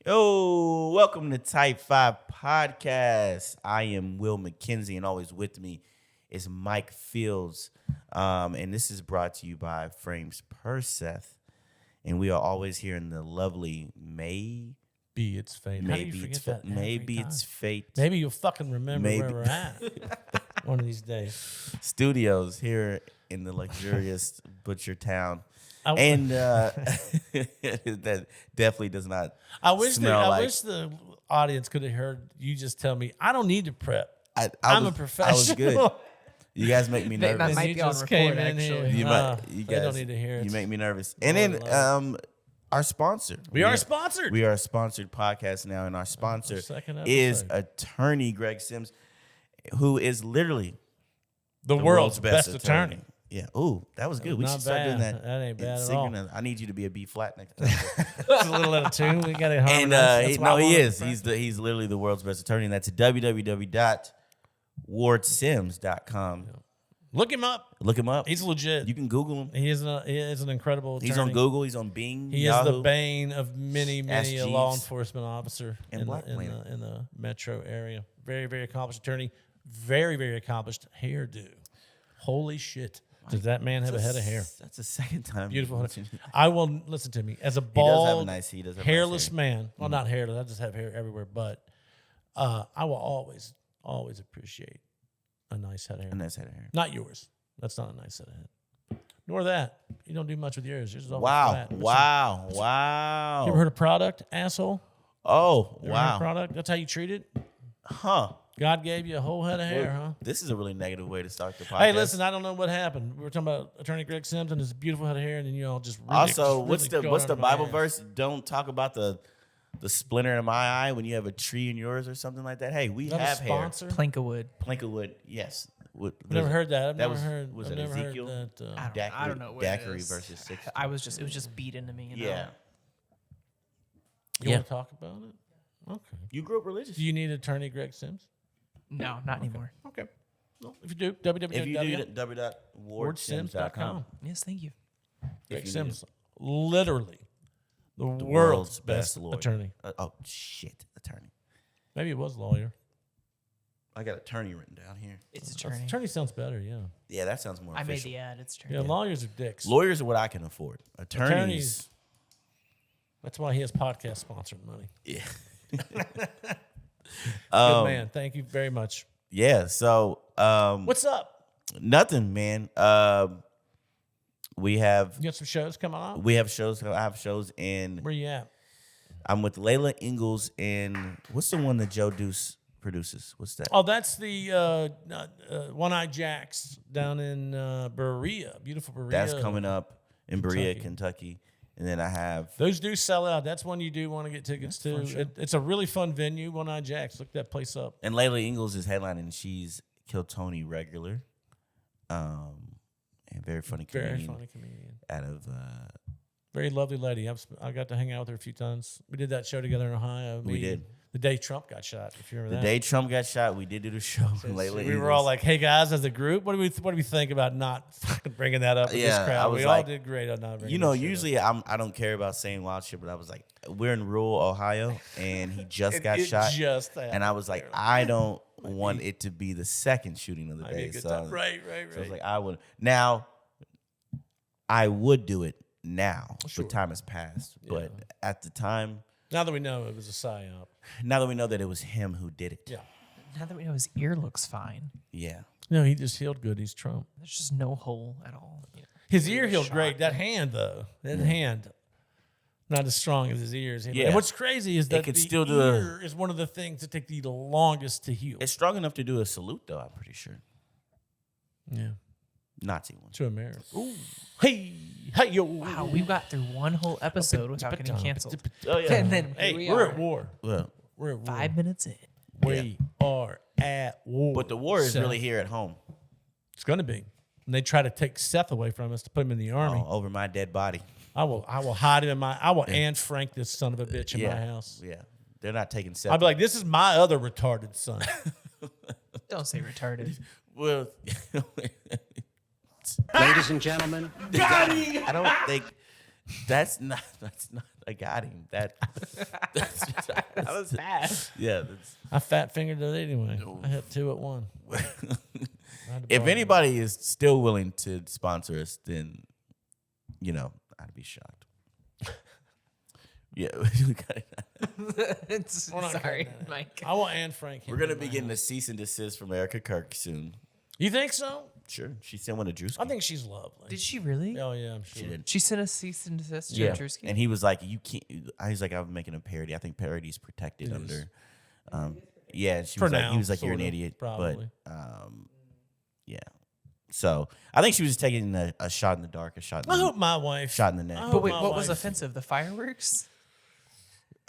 Yo, welcome to Type 5 Podcast. I am Will McKenzie, and always with me is Mike Fields. And this is brought to you by Frames per Seth. And we are always here in the lovely Maybe it's fate. Maybe it's fate. Maybe it's fate. Maybe you'll fucking remember where we're at one of these days. Studios here in the luxurious Butcher Town. And that definitely does not I wish the audience could have heard you just tell me, I don't need to prep. I'm a professional. I was good. You guys make me nervous. That might be on record, actually. You guys don't need to hear it. You make me nervous. And then our sponsor. We are sponsored. We are a sponsored podcast now, and our sponsor is attorney Greg Sims, who is literally the world's best attorney. Yeah. Ooh, that was good. We should start doing that. That ain't bad at all. I need you to be a B flat next time. It's a little out of tune. We got it harmonized. And he is. He's literally the world's best attorney, and that's www.wardsims.com. Look him up. Look him up. He's legit. You can Google him. He is an incredible attorney. He's on Google. He's on Bing. He Yahoo. is the bane of many a law enforcement officer in the metro area. Very, very accomplished attorney. Very, very accomplished hairdo. Holy shit. Does that man have a head of hair? That's the second time. Beautiful head. I will listen to me. As a bald, he does have hairless man. Well, not hairless. I just have hair everywhere. But I will always appreciate a nice head of hair. A nice head of hair. Not yours. That's not a nice head of hair. Nor that. You don't do much with yours. Yours is always flat. Wow. You ever heard of product, asshole? Oh, you ever heard of product? That's how you treat it? Huh. God gave you a whole head of hair, huh? This is a really negative way to start the podcast. Hey, listen, I don't know what happened. We were talking about Attorney Greg Sims and his beautiful head of hair, and then you all just really, also, what's really the Bible verse? Don't talk about the splinter in my eye when you have a tree in yours or something like that. Hey, we have hair. Plank of wood. Plank of wood, yes. I've never heard that. I've never heard Ezekiel? That, I don't know what Daiquiri it is. verses 6. It was just beat into me. You know? Yeah. You want to talk about it? Okay. You grew up religious. Do you need Attorney Greg Sims? No, not anymore. Okay. Well, if you do, www.wardsims.com. Yes, thank you. Greg Sims, literally the world's best attorney. Attorney. Maybe it was lawyer. I got attorney written down here. It's attorney. Attorney sounds better, yeah. Yeah, that sounds more official. I made the ad. It's attorney. Yeah, lawyers are dicks. Lawyers are what I can afford. Attorneys. That's why he has podcast sponsored money. Yeah. Good man. Thank you very much. Yeah. So, what's up? Nothing, man. We have. You got some shows coming on? We have shows. I have shows in. Where you at? I'm with Layla Ingalls in. What's the one that Joe Deuce produces? What's that? Oh, that's the One Eye Jacks down in Berea. Beautiful Berea. That's coming up in Berea, Kentucky. And then I have... Those do sell out. That's one you do want to get tickets to. It's a really fun venue, One Eye Jacks. Look that place up. And Layla Ingalls is headlining. She's Kill Tony regular. And very funny comedian. Very funny comedian. Out of... very lovely lady. I got to hang out with her a few times. We did that show together in Ohio. We did. The day Trump got shot, if you remember that. The day Trump got shot, we did do the show. We were all like, hey, guys, as a group, what do we think about not fucking bringing that up with this crowd? We all did great on not bringing that shit usually I don't care about saying wild shit, but I was like, we're in rural Ohio, and he just got shot. And I was like, I don't want it to be the second shooting of the day. So, right. So I was like, I would. Now, I would do it now, but time has passed. But at the time... Now that we know it was a psyop. Now that we know that it was him who did it. Yeah. Now that we know his ear looks fine. Yeah. No, he just healed good. He's Trump. There's just no hole at all. His ear healed great. That hand, though. Hand, not as strong as his ears. Yeah. And what's crazy is that the ear is one of the things that take the longest to heal. It's strong enough to do a salute, though, I'm pretty sure. Yeah. Nazi one. To America. Ooh. Hey, yo. Wow, we got through one whole episode without getting canceled. Oh, yeah. And then we're at war. Well, we're at war. 5 minutes in. We are at war. But the war is really here at home. It's going to be. And they try to take Seth away from us to put him in the army. Over my dead body. I will hide him I will Anne Frank this son of a bitch in my house. Yeah. They're not taking Seth. I'll be like, this is my other retarded son. Don't say retarded. Well, ladies and gentlemen, I don't think that's not. I got him. That was bad. Yeah. I fat fingered it anyway. I hit 2 at 1. If anybody is still willing to sponsor us, then, I'd be shocked. Yeah. Sorry, Mike. I want Anne Frank. We're going to be getting a cease and desist from Erica Kirk soon. You think so? Sure. She sent one to Drewski. I think she's lovely. Did she really? Oh, yeah, I'm sure. She did. She sent a cease and desist to Drewski? And he was like, you can't. I was like, I'm making a parody. I think parody's protected under. Yeah. She was like, he was like, you're an idiot. Probably. But, yeah. So I think she was just taking a shot in the dark, I hope my wife. shot in the neck. But wait, what was offensive? The fireworks?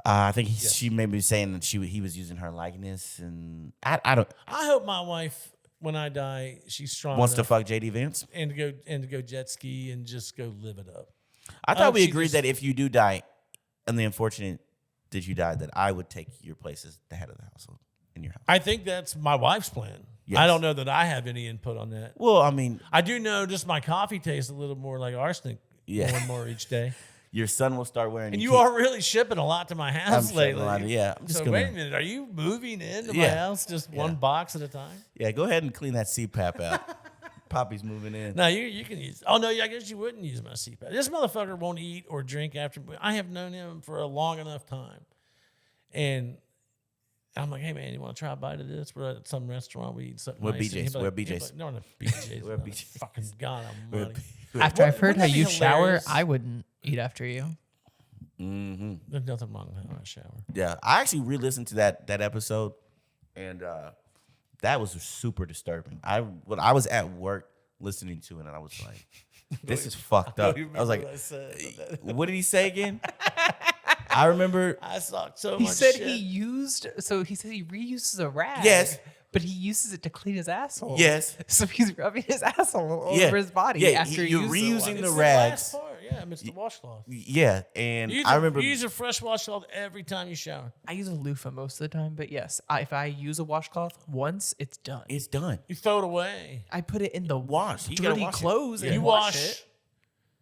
I think she may be saying that he was using her likeness, and I don't. I hope my wife, when I die, she's strong Wants to enough fuck JD Vance. and to go jet ski and just go live it up. I thought we she agreed just- that if you do die, and the unfortunate that you died, that I would take your place as the head of the household in your house. I think that's my wife's plan. Yes. I don't know that I have any input on that. Well, I mean, I do know just my coffee tastes a little more like arsenic more and more each day. your son will start wearing. And you are really shipping a lot to my house I'm lately. I'm just So gonna. wait a minute, are you moving into my house just one box at a time? Yeah, go ahead and clean that CPAP out. Poppy's moving in. No, you can use. Oh no, I guess you wouldn't use my CPAP. This motherfucker won't eat or drink after. I have known him for a long enough time, and I'm like, hey man, you want to try a bite of this? We're at some restaurant. We eat something. We're nice. BJ's. We're BJ's. No, not BJ's. We're BJ's. Fucking God Almighty. After I've heard Wouldn't how that be you shower, hilarious? I wouldn't eat after you. Mm-hmm. There's nothing wrong with how I shower. Yeah, I actually re-listened to that episode, and that was super disturbing. I was at work listening to it, and I was like, "This is fucked up." I was like, "What did he say again?" I remember. I saw so He much said shit. he said he reuses a rag. Yes. But he uses it to clean his asshole. Yes. So he's rubbing his asshole Yeah. over his body Yeah, after you're uses reusing it. the It's rags. last part. Yeah, it's the washcloth. Yeah, and You I remember. use a fresh washcloth every time you shower. I use a loofah most of the time, but yes, if I use a washcloth once, it's done. It's done. You throw it away. I put it in the Wash. You gotta dirty wash it. clothes and You wash wash. it.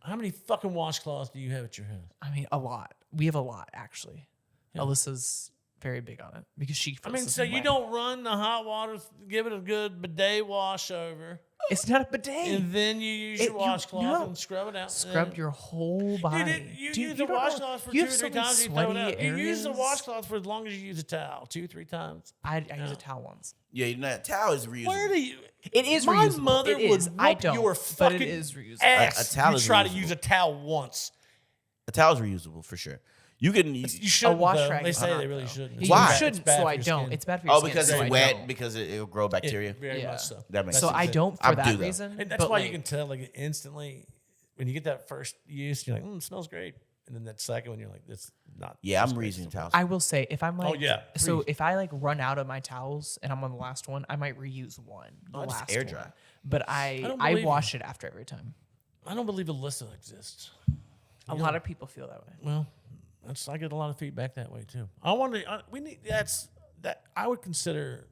How many fucking washcloths do you have at your house? I mean, a lot. We have a lot, actually. Alyssa's very big on it because she feels the So same you way. don't run the hot water, give it a good bidet wash over, It's not a bidet. and then you use your washcloth and scrub it out. Scrub your whole body. You Dude, use the don't know- washcloth for you 2 or have 3 so many times. You throw it out. sweaty You use the areas. washcloth for as long as you use a towel, 2-3 times. I use a towel once. Yeah, you know that towel is reusable. Where do you? It is My reusable. mother It would is. I whoop don't, your but fucking it is reusable. ass. A towel You is try to reusable. use a towel once. A towel's reusable for sure. You can use. You shouldn't. wash though. rag They is say not, they really though. shouldn't. You Why? shouldn't, bad so for I your don't. skin. It's bad for your Oh, skin. because so it's I wet. don't. Because it'll grow bacteria. Very Yeah. much so. That makes So sense. I don't I for that do, though. reason. And that's but why like, you can tell like instantly when you get that first use, you're like, it smells great. And then that second one, you're like, this not. Yeah, I'm this great. reusing towels. I will say if I'm like, yeah, So please. if I like run out of my towels and I'm on the last one, I might reuse one. The I'll just last air one. dry. But don't I believe wash it after every time. I don't believe Alyssa exists. A lot of people feel that way. Well, I get a lot of feedback that way too. I wonder. We need that. I would consider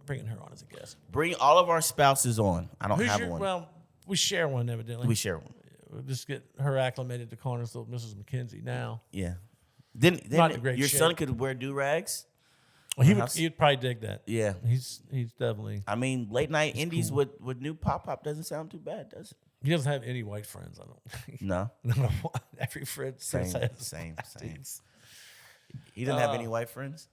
bringing her on as a guest. Bring all of our spouses on. I don't have one. Well, we share one evidently. We share one. We'll just get her acclimated to calling us little Mrs. McKenzie now. Yeah. Then Not the great your shit. son could wear do-rags. Well, house. he'd probably dig that. Yeah. He's definitely. I mean, late night indies with new pop doesn't sound too bad, does it? He doesn't have any white friends. I don't think. No. No, every friend Same. says He doesn't have any white friends.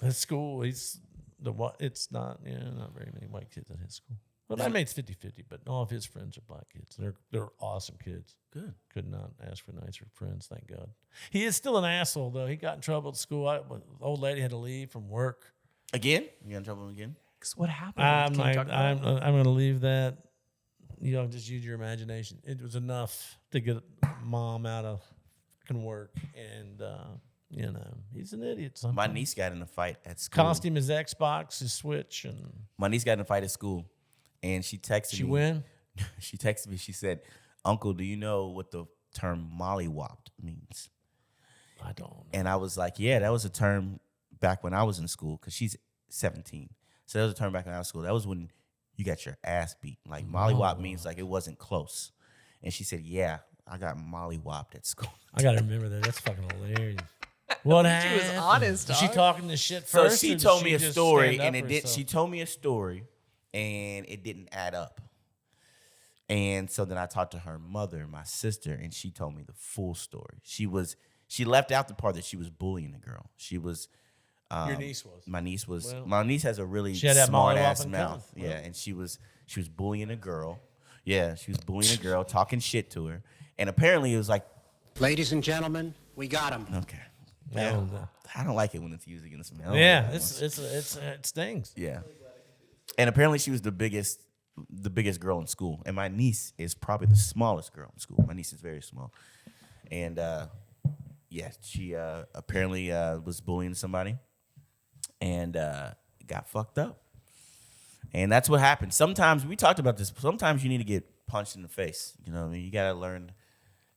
At school, he's the what? It's not. Yeah, not very many white kids at his school. Well, my mate's 50-50, but all of his friends are black kids. They're awesome kids. Good. Could not ask for nicer friends. Thank God. He is still an asshole though. He got in trouble at school. The old lady had to leave from work. Again? You got in trouble again? 'Cause what happened? I'm Can you talk about I'm it? going to leave that. You know, just use your imagination. It was enough to get mom out of fucking work, and you know, he's an idiot. Sometimes. My niece got in a fight at school. Cost him his Xbox, his Switch, and My niece got in a fight at school, and she texted me. she win. She texted me. She said, "Uncle, do you know what the term mollywopped means?" I don't know. And I was like, "Yeah, that was a term back when I was in school, because she's 17. So that was a term back when I was in school. That was when you got your ass beat. Like mollywop means like it wasn't close." And she said, "Yeah, I got mollywopped at school." I got to remember that. That's fucking hilarious. What She happened? was honest, Was she dog. talking this shit So first? she or did told me a just story, stand up and it for did. herself? She told me a story, and it didn't add up. And so then I talked to her mother, my sister, and she told me the full story. She left out the part that she was bullying the girl. She was. Your niece was. My niece was. Well, my niece has a really she had that smart ass molly-whopping mouth. coming. Yeah, and she was bullying a girl. Yeah, she was bullying a girl, talking shit to her, and apparently it was like, Ladies and gentlemen, we got him. okay. Yeah. I don't like it when it's used against me. Yeah, it stings. Yeah. And apparently she was the biggest girl in school. And my niece is probably the smallest girl in school. My niece is very small. And yeah, she apparently was bullying somebody and got fucked up. And that's what happened. Sometimes, we talked about this, sometimes you need to get punched in the face. You know what I mean? You got to learn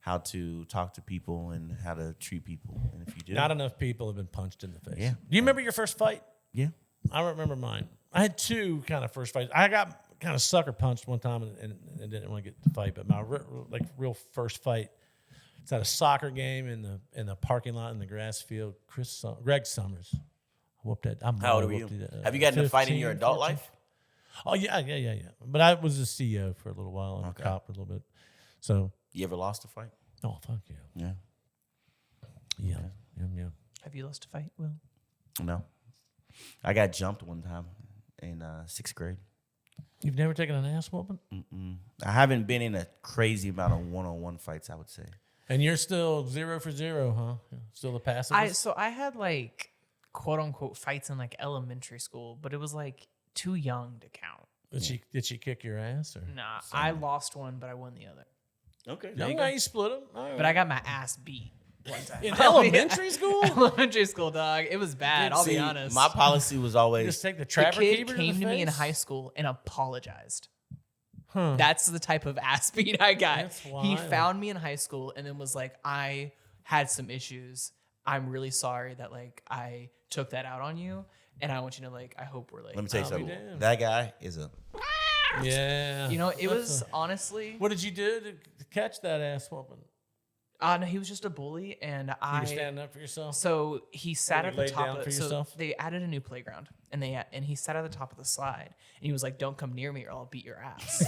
how to talk to people and how to treat people. And if you do. Not enough people have been punched in the face. Yeah. Do you remember your first fight? Yeah. I remember mine. I had two kind of first fights. I got kind of sucker punched one time and didn't want to get the fight. But my real first fight, it's at a soccer game in the parking lot in the grass field. Greg Summers. I whooped that. How old were you? Have you gotten in a fight in your adult 14. life? Oh yeah. But I was a CEO for a little while and a cop for a little bit. So. You ever lost a fight? Oh fuck yeah. Yeah. Yeah. Have you lost a fight, Will? No. I got jumped one time in 6th grade. You've never taken an ass whooping? I haven't been in a crazy amount of one-on-one fights, I would say. And you're still 0 for 0, huh? Still the pacifist? So I had like quote unquote fights in like elementary school, but it was like too young to count. Did she kick your ass or? Nah, I lost one, but I won the other. Okay. You split them. But I got my ass beat one time. In elementary school? Elementary school, dog. It was bad. I'll be honest. My policy was always Just take the the trapper kid keeper came to me in face? high school and apologized. Huh. That's the type of ass beat I got. That's He wild. found me in high school and then was like, I had some issues. I'm really sorry that like I took that out on you. And I want you to like, I hope we're like, Let me tell you I'll be something. damned. That guy is a. Yeah. you know, it was honestly, What did you do to catch that ass whooping? no, he was just a bully and You I, were standing up for yourself? so he sat you at the laid top down of for so yourself? they added a new playground and he sat at the top of the slide and he was like, don't come near me or I'll beat your ass.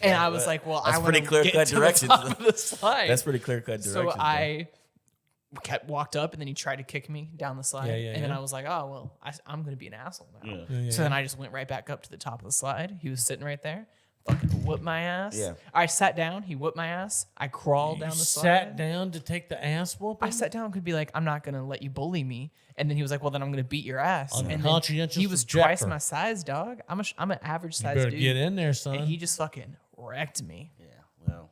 And I was like, well, That's I want pretty to clear-cut get to directions. the top of the slide. That's pretty clear-cut direction. So I walked up and then he tried to kick me down the slide. Yeah, and then yeah. I was like, oh, well, I'm going to be an asshole now. Yeah. So then I just went right back up to the top of the slide. He was sitting right there. Fucking whooped my ass. Yeah. I sat down. He whooped my ass. I crawled down the slide. Sat down to take the ass whooping? I sat down and could be like, I'm not going to let you bully me. And then he was like, well, then I'm going to beat your ass. And then Unconscientious he was objector. twice my size, dog. I'm an average You size better dude. get in there, son. And he just fucking wrecked me. Yeah, well,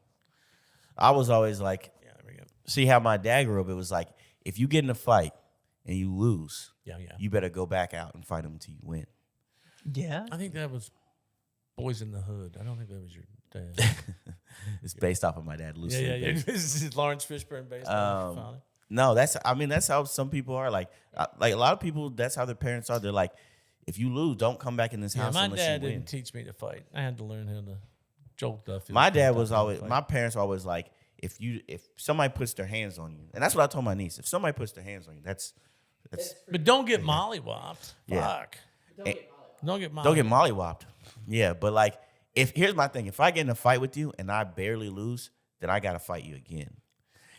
I was always like, Yeah, there we go. see how my dad grew up. It was like, if you get in a fight and you lose, Yeah. you better go back out and fight them until you win. Yeah. I think that was Boys in the Hood. I don't think that was your dad. It's based off of my dad losing. yeah. This is Lawrence Fishburne based on your father. No, that's how some people are. Like a lot of people, that's how their parents are. They're like, if you lose, don't come back in this Yeah, house my unless dad you win. didn't teach me to fight. I had to learn how to jolt up. My dad was always, my parents were always like, if somebody puts their hands on you, and that's what I told my niece. If somebody puts their hands on you, that's But don't get mollywopped. Yeah. Fuck. Don't get mollywopped. don't get mollywopped. Yeah, but like, here's my thing. If I get in a fight with you and I barely lose, then I gotta fight you again.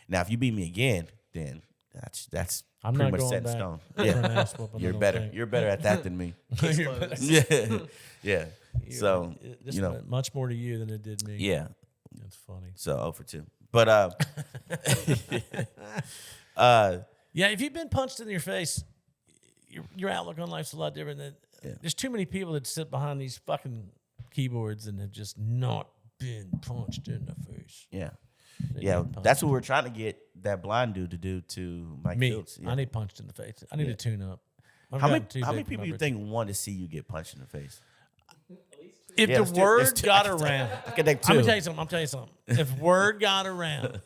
Now, if you beat me again, then that's I'm pretty not much going set in back stone. for an Yeah, ass whooping, I you're don't better. think. You're better at that than me. You're better. Yeah, yeah. So This you know, meant much more to you than it did me. yeah. That's funny. So 0 for 2. But Yeah, if you've been punched in your face, your outlook on life's a lot different. There's too many people that sit behind these fucking keyboards and have just not been punched in the face. yeah, They yeah. get punched. That's what we're trying to get that blind dude to do to Mike Me. Fields. Yeah. I need punched in the face. I need to tune up. I've How many gotten too how many big for people my you britches. think want to see you get punched in the face? If Yeah, the let's do- word let's do- got around, I can take I'm gonna two. tell you something. If word got around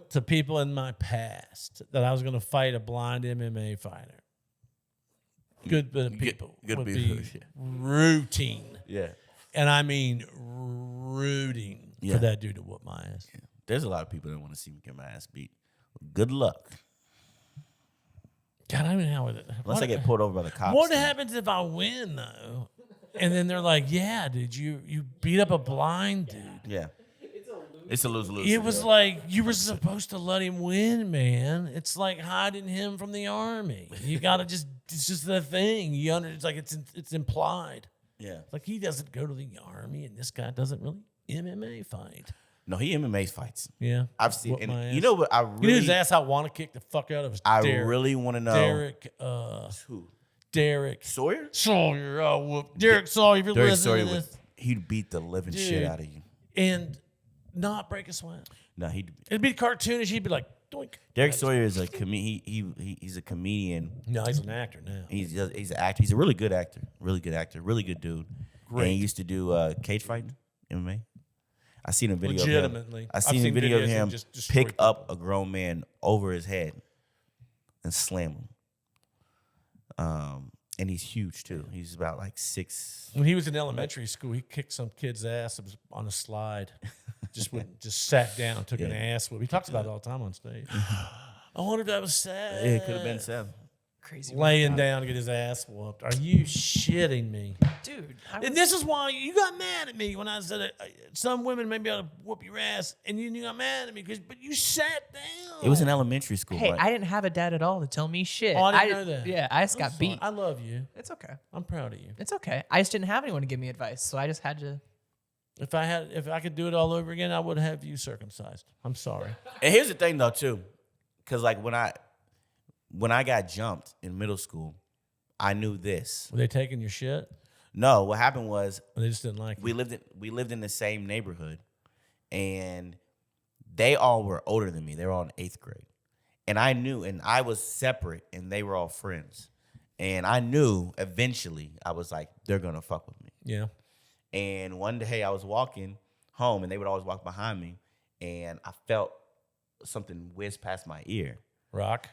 to people in my past that I was gonna fight a blind MMA fighter, good bit of people good would people, be yeah. rooting, Yeah. and I mean rooting Yeah. for that dude to whoop my ass. There's a lot of people that want to see me get my ass beat. Good luck. don't even know how it. Unless I get pulled over by the cops. What happens if I win though? And then they're like, "Yeah, dude, you beat up a blind dude." Yeah. It's a lose-lose. It was like you were supposed to let him win, man. It's like hiding him from the army. You gotta it's just the thing. It's like it's implied. Yeah. Like he doesn't go to the army, and this guy doesn't really MMA fight. No, he MMA fights. Yeah, I've seen. And you ass. know what? I really. You know whose ass I want to kick the fuck out of is I Derek. really want to know. Derek. Who? Derek Sawyer. Sawyer. Oh, whoop. Derek Sawyer. If you're Derek listening Sawyer to this, he'd beat the living shit out of you. And not break a sweat. No, It'd be cartoonish. He'd be like, doink. Derek Sawyer is a he's a comedian. No, he's an actor now. He's an actor. He's a really good actor. Really good dude. Great. And he used to do cage fighting, MMA. I seen a video Legitimately. of him. I seen a video of him pick up a grown man over his head and slam him. And he's huge too. He's about like 6. When he was in elementary school, he kicked some kid's ass on a slide. Just sat down, took an ass whoop. He talks about it all the time on stage. I wonder if that was Seth. Yeah, it could have been Seth. Crazy. Laying down to get his ass whooped. Are you shitting me? Dude. And this is why you got mad at me when I said some women may be able to whoop your ass, and you got mad at me but you sat down. It was in elementary school. Hey, right? I didn't have a dad at all to tell me shit. Oh, I didn't know that. Yeah, I just got beat. I love you. It's okay. I'm proud of you. It's okay. I just didn't have anyone to give me advice, so I just had to. If I could do it all over again, I would have you circumcised. I'm sorry. And here's the thing though too, because like when I got jumped in middle school, I knew this. Were they taking your shit? No, what happened was Or they just didn't like we lived in the same neighborhood, and they all were older than me. They were all in 8th grade, and I knew, and I was separate, and they were all friends, and I knew eventually I was like, they're gonna fuck with me. Yeah. And one day I was walking home, and they would always walk behind me, and I felt something whiz past my ear. Rock.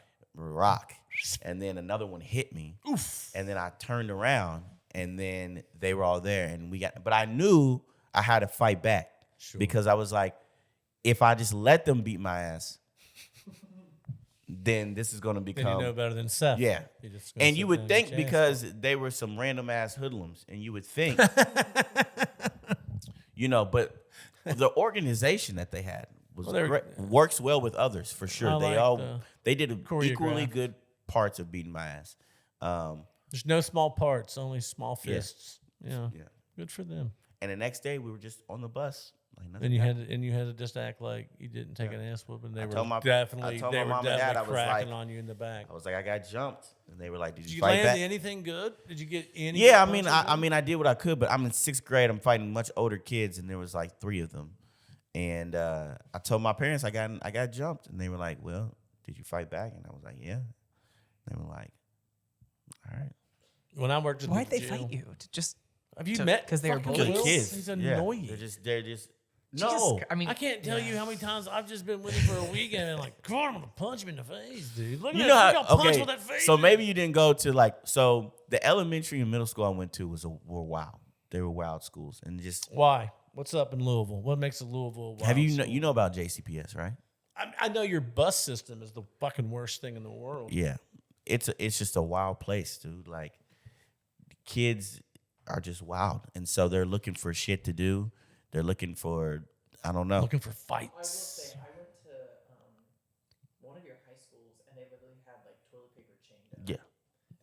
And then another one hit me. Oof. And then I turned around, and then they were all there, but I knew I had to fight back because I was like, if I just let them beat my ass, then this is going to become. Then you know better than Seth. Yeah. And you would think because they were some random ass hoodlums, and you would think, but the organization that they had was works well with others for sure. They did equally good parts of beating my ass. There's no small parts, only small fists. Yeah. Good for them. And the next day we were just on the bus. Like and you had to just act like you didn't take an ass whooping. They were definitely cracking on you in the back. I was like, I got jumped, and they were like, "Did you fight land back? Anything good? Did you get any?" Yeah, I did what I could, but I'm in 6th grade. I'm fighting much older kids, and there was like 3 of them. And I told my parents I got jumped, and they were like, "Well, did you fight back?" And I was like, "Yeah." They were like, "All right." When I worked at why'd they fight you? Have you met? Because they were both kids. He's annoying. Yeah. They're just. No, I can't tell you how many times I've just been with him for a weekend and like, God, I'm gonna punch him in the face, dude. Look at that. Punch with that face. So maybe you didn't go to the elementary and middle school I went to were wild. They were wild schools, and just why? What's up in Louisville? What makes a Louisville wild have you school? You know about JCPS, right? I know your bus system is the fucking worst thing in the world. Yeah, it's just a wild place, dude. Like kids are just wild, and so they're looking for shit to do. They're looking for, I don't know. Looking for fights. I went to one of your high schools, and they literally had like toilet paper chained down. Yeah.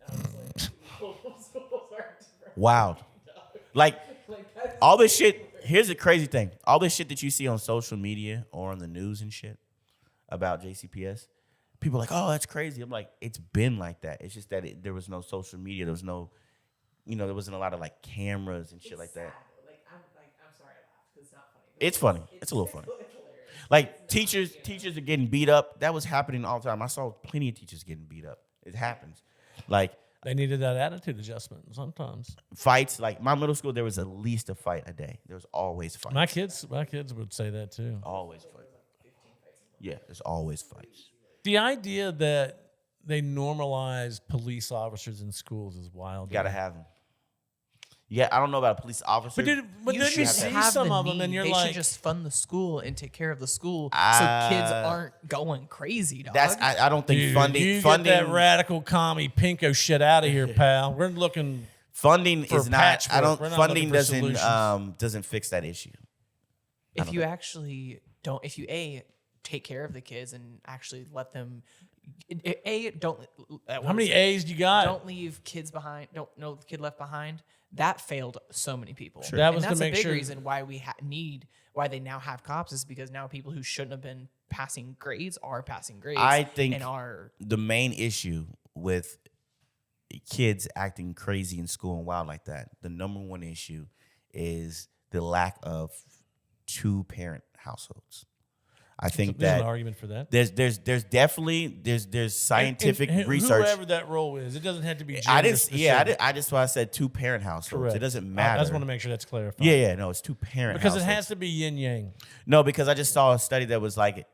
And I was like, wild. Like all this shit. Here's the crazy thing. All this shit that you see on social media or on the news and shit about JCPS, people are like, oh, that's crazy. I'm like, it's been like that. It's just that there was no social media. There was no, there wasn't a lot of like cameras and shit like that. I'm sorry I laughed because it's not funny. It's funny. It's a little funny. Like teachers are getting beat up. That was happening all the time. I saw plenty of teachers getting beat up. It happens. Like they needed that attitude adjustment sometimes. Fights, like my middle school, there was at least a fight a day. There was always fights. My kids would say that too. Always fights. Yeah, there's always fights. The idea that they normalize police officers in schools is wild. You gotta have them. Yeah, I don't know about a police officer. But then you see some of them, and you're they like, should just fund the school and take care of the school so kids aren't going crazy, dog. I don't think dude, funding. You funding get that radical commie pinko shit out of here, pal. We're looking. Funding for is not. I don't. Funding doesn't fix that issue. If you actually don't, if you take care of the kids and actually let them, don't. How many A's do you got? Don't leave kids behind. Don't no kid left behind. That failed so many people. Sure. That was and that's to make a big sure. reason why we why they now have cops is because now people who shouldn't have been passing grades are passing grades. I think and are the main issue with kids acting crazy in school and wild like that. The number one issue is the lack of 2-parent households. I think there's that an argument for that. There's definitely there's scientific and research. Whoever that role is, it doesn't have to be. I just why I said 2-parent households. Correct. It doesn't matter. I just want to make sure that's clarified. Yeah, no, it's 2-parent because households. it has to be yin yang. No, because I just saw a study that was like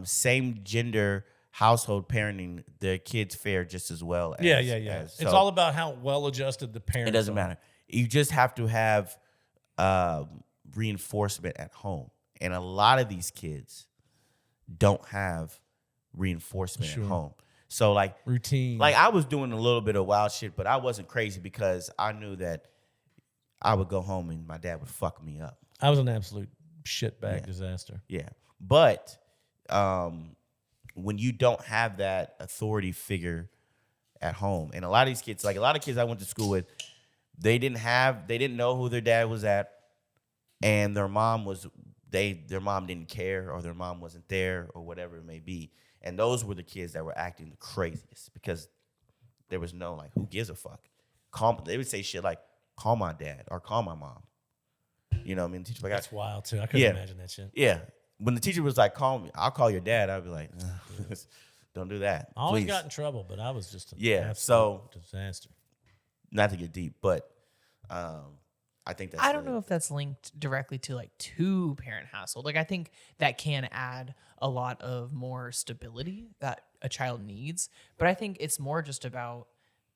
same gender household parenting, the kids fare just as well. Yeah. So It's all about how well adjusted the parents. it doesn't are. matter. You just have to have reinforcement at home, and a lot of these kids don't have reinforcement at home. So like routine. Like I was doing a little bit of wild shit, but I wasn't crazy because I knew that I would go home and my dad would fuck me up. I was an absolute shitbag disaster. Yeah. But when you don't have that authority figure at home, and a lot of these kids, like a lot of kids I went to school with, they didn't know who their dad was at, and their mom didn't care, or their mom wasn't there, or whatever it may be. And those were the kids that were acting the craziest because there was no like, who gives a fuck? They would say shit like, call my dad or call my mom. You know what I mean? Teacher like, that's wild too. I couldn't imagine that shit. Yeah. When the teacher was like, call me, I'll call your dad, I'd be like, don't do that. I always please. got in trouble, but I was just disaster. Not to get deep, but I think that's I don't know if that's linked directly to like 2-parent household. Like I think that can add a lot of more stability that a child needs, but I think it's more just about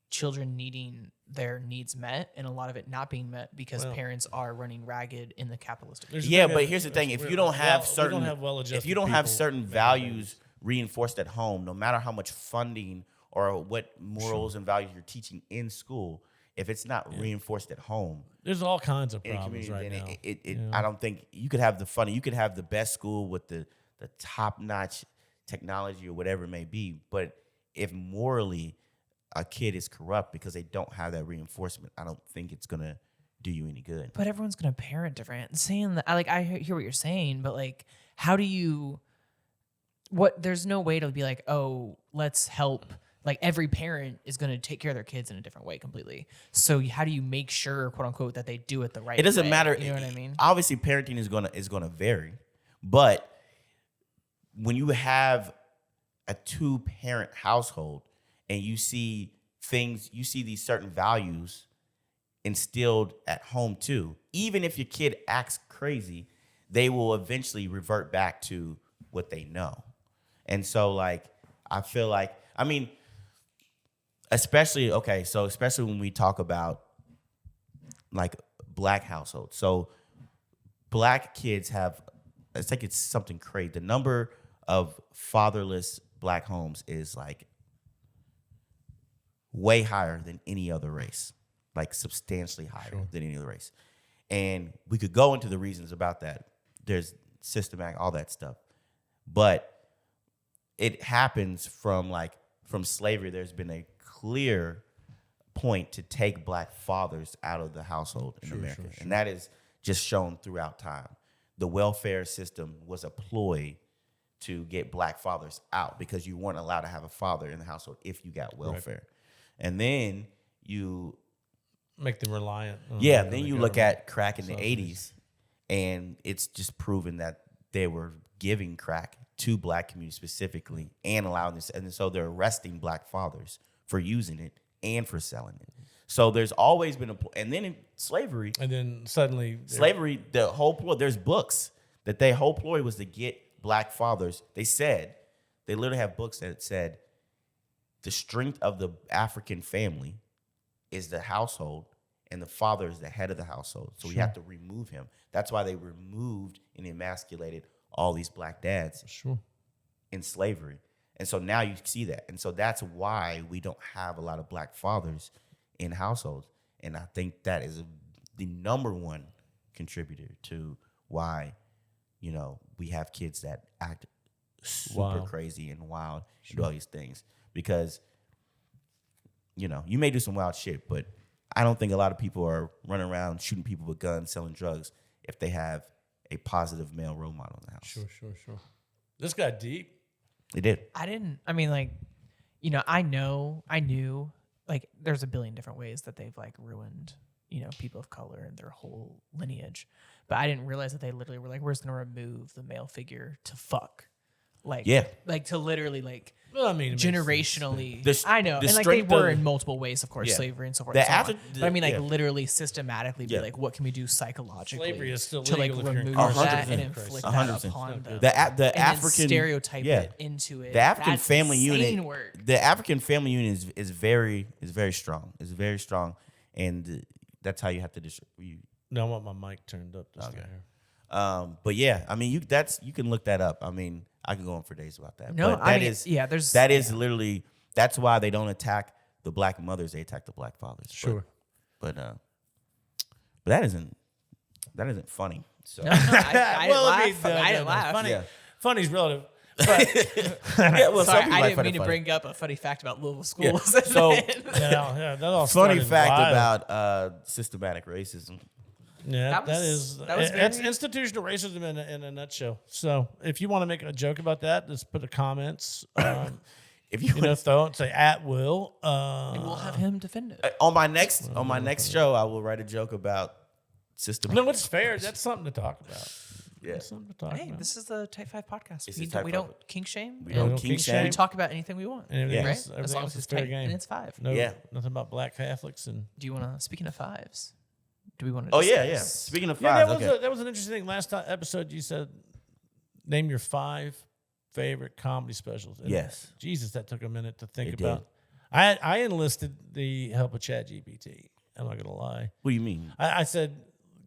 children needing their needs met and a lot of it not being met because parents are running ragged in the capitalistic. But here's the thing: if you don't have certain people, values reinforced at home, no matter how much funding or what morals and values you're teaching in school, if it's not reinforced at home, there's all kinds of problems right now. I don't think you could have you could have the best school with the top-notch technology or whatever it may be, but if morally a kid is corrupt because they don't have that reinforcement, I don't think it's gonna do you any good. But everyone's gonna parent different. Saying that, I hear what you're saying, but like, how do you? There's no way to be like, oh, let's help. Like every parent is going to take care of their kids in a different way completely. So how do you make sure, quote unquote, that they do it the right way? It doesn't matter. You know what I mean? Obviously, parenting is gonna vary, but when you have a 2-parent household and you see these certain values instilled at home too, even if your kid acts crazy, they will eventually revert back to what they know. And so, like, I feel like, I mean, especially when we talk about like black households. So black kids have, it's like it's something crazy. The number of fatherless black homes is like way higher than any other race, like substantially higher than any other race. And we could go into the reasons about that. There's systematic, all that stuff. But it happens from slavery. There's been a clear point to take black fathers out of the household in America. And that is just shown throughout time. The welfare system was a ploy to get black fathers out because you weren't allowed to have a father in the household if you got welfare. Right. And then you make them reliant. Then you look at crack in the 80s, and it's just proven that they were giving crack to black communities specifically and allowing this. And so they're arresting black fathers for using it and for selling it. So there's always been and then in slavery. And then suddenly slavery, the whole ploy, there's books that their whole ploy was to get black fathers. They literally have books that said the strength of the African family is the household, and the father is the head of the household. So we have to remove him. That's why they removed and emasculated all these black dads in slavery. And so now you see that. And so that's why we don't have a lot of black fathers in households. And I think that is the number one contributor to why, we have kids that act super crazy and wild and do all these things. Because, you may do some wild shit, but I don't think a lot of people are running around shooting people with guns, selling drugs, if they have a positive male role model in the house. Sure. This got deep. It did. I knew, like, there's a billion different ways that they've, like, ruined, people of color and their whole lineage. But I didn't realize that they literally were like, we're just going to remove the male figure to fuck. Like, to literally, like, generationally. I know. And, like, they were in multiple ways, of course, slavery and so forth. But I mean, like, literally systematically be like, what can we do psychologically slavery is still to, like, remove that and inflict that upon them? The and African stereotype it into it. The African That's family unit. work. The African family unit is very strong. It's very strong, and that's how you have to distribute. No, I want my mic turned up. But yeah, I mean, you can look that up. I mean, I can go on for days about that. No, but literally, that's why they don't attack the black mothers; they attack the black fathers. Sure, but that isn't funny. So I didn't laugh. Funny, Yeah. Funny's relative. But, Sorry, I didn't mean to bring up a funny fact about Louisville schools. Yeah. So, that all funny started fact wild. about systematic racism. Yeah, that was it's institutional racism in a nutshell. So if you want to make a joke about that, just put the comments. If you throw it, say at will. and we'll have him defend it. On my next show, I will write a joke about systematic. No, it's fair. That's something to talk about. Yeah. That's something to talk about. This is the Type 5 podcast. This We is don't, Type we 5. don't kink shame. We don't kink shame. We talk about anything we want. And everything Right? else- everything As long else as is it's fair tight game. and it's 5. No, Yeah. nothing about black Catholics and. Do you want to, speaking of 5s, do we want to Oh discuss? yeah. Speaking of Yeah, fives, that was an interesting thing. Last episode, you said name your 5 favorite comedy specials. And Yes. Jesus, that took a minute to think It about. I enlisted the help of ChatGPT. I'm not gonna lie. What do you mean? I said,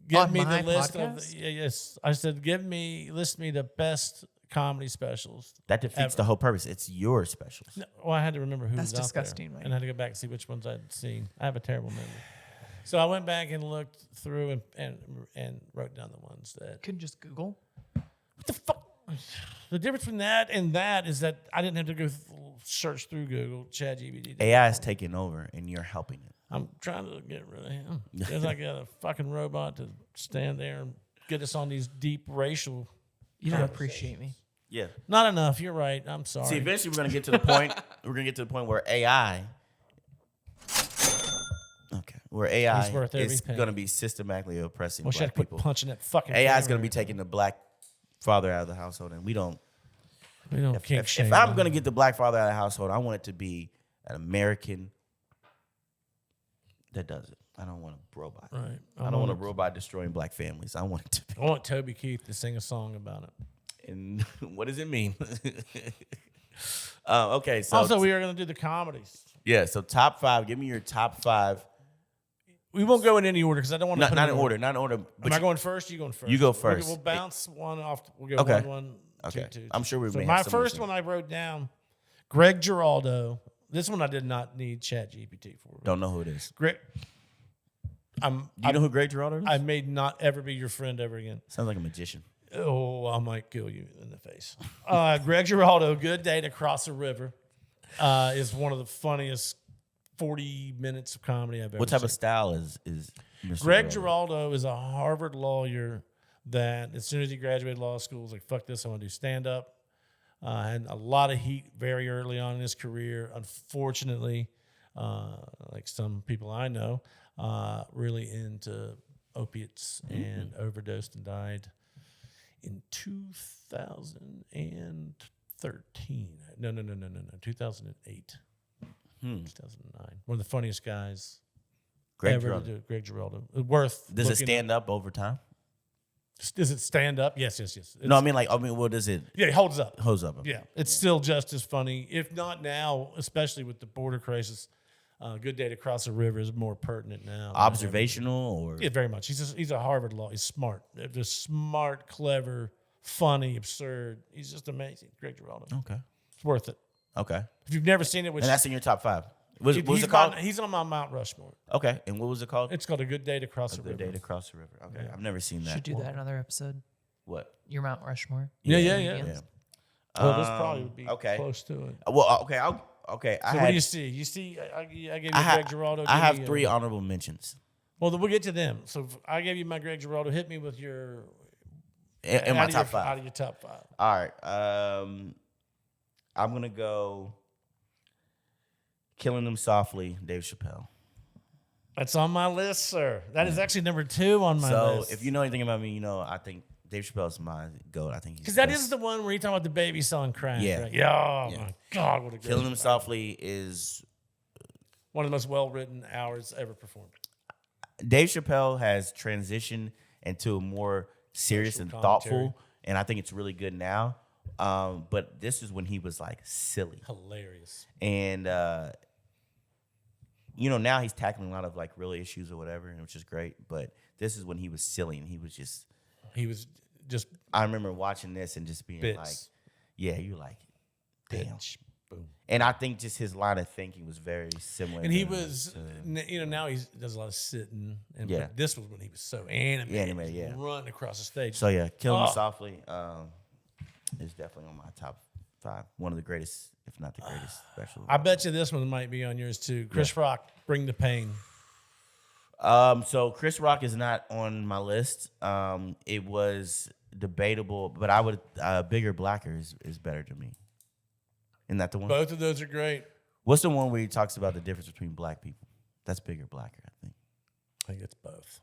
give On me my the list podcast? of yes. I said, list me the best comedy specials. That defeats Ever. the whole purpose. It's your specials. No, well, I had to remember who That's was out disgusting, there, Mike. and I had to go back and see which ones I'd seen. I have a terrible memory, so I went back and looked through and wrote down the ones that. Couldn't just Google. What the fuck? The difference between that and that is that I didn't have to go search through Google. ChatGPT. AI is taking over, and you're helping it. I'm trying to get rid of him. Because I got a fucking robot to stand there and get us on these deep racial. You don't appreciate me. Yeah. Not enough. You're right. I'm sorry. See, eventually we're gonna get to the point. We're gonna get to the point where AI. Okay. Where AI He's worth every is penny. gonna be systematically oppressing Wish I'd black quit people. punching that fucking. AI is gonna camera. be taking the black father out of the household, and we don't. We don't kink If shame. I'm gonna get the black father out of the household, I want it to be an American that does it. I don't want a robot. Right. I don't want a robot destroying black families. I want it to be. I want Toby Keith to sing a song about it. And what does it mean? Okay, so Also, we are going to do the comedies. yeah, so top 5. Give me your top 5. We won't go in any order because I don't want to. Not in order. Not in order. Am But I going first? You going first? You go first. We'll bounce one off. We'll go Okay. one, Okay. two. I'm sure we So may my have some of the first same. one I wrote down, Greg Giraldo. This one I did not need ChatGPT for. Don't know who it is. Greg. Do you know who Greg Giraldo is? I may not ever be your friend ever again. Sounds like a magician. Oh, I might kill you in the face. Greg Giraldo, Good Day to Cross a River, is one of the funniest 40 minutes of comedy I've ever seen. What type of style is Mr. Greg Giraldo is a Harvard lawyer that as soon as he graduated law school was like, fuck this, I want to do stand-up. Had a lot of heat very early on in his career. Unfortunately, like some people I know, really into opiates and overdosed and died in 2013. No, 2008. 2009. One of the funniest guys Greg ever Giraldo. to do it. Greg Giraldo. Worth Does it looking- stand up over time? Does it stand up? Yes. No, I mean what does it Yeah, it holds up. hose up? Yeah, it's still just as funny, if not now, especially with the border crisis. Good Day to Cross the River is more pertinent now. Observational or yeah, very much. He's a Harvard law. He's smart. Just smart, clever, funny, absurd. He's just amazing. Greg Giraldo. okay, It's worth it. okay, If you've never seen it, which and that's in your top 5. What was it called? He's on my Mount Rushmore. Okay, and what was it called? It's called A Good Day to Cross the Good River. Day to Cross the River. Okay, Yeah. I've never seen that. Should do that another episode. What? Your Mount Rushmore. Yeah. Well, this Um, probably would be okay. close to it. Well, okay, okay. So what do you see? You see, I gave you Greg Giraldo. I give have me, 3 honorable mentions. Well, then we'll get to them. So if I gave you my Greg Giraldo. Hit me with your In my top 5. Out of your top 5. All right. I'm gonna go Killing Them Softly, Dave Chappelle. That's on my list, sir. That is actually number 2 on my list. So if you know anything about me, you know I think Dave Chappelle's my GOAT. I think because that is the one where you talk about the baby selling crack. Yeah. Right? Yeah. Oh my God, what a great Killing Them show. Softly is One of the most well-written hours ever performed. Dave Chappelle has transitioned into a more serious Social and commentary. thoughtful, and I think it's really good now. But this is when he was like silly, Hilarious. and now he's tackling a lot of like real issues or whatever, which is great. But this is when he was silly, and he was just. He was just I remember watching this and just being bits. like, "Yeah, you're like, damn." Bitch. Boom. And I think just his line of thinking was very similar. And he to- was, to- now he does a lot of sitting. And Yeah. but this was when he was so animated. Yeah. Running across the stage. So yeah, Killing Me Oh. Softly is definitely on my top 5. One of the greatest, if not the greatest, special. I bet you this one might be on yours too. Chris Rock, Bring the Pain. So Chris Rock is not on my list. It was debatable, but I would Bigger Blacker is better to me. Isn't that the one? Both of those are great. What's the one where he talks about the difference between black people? That's Bigger Blacker, I think. I think it's both.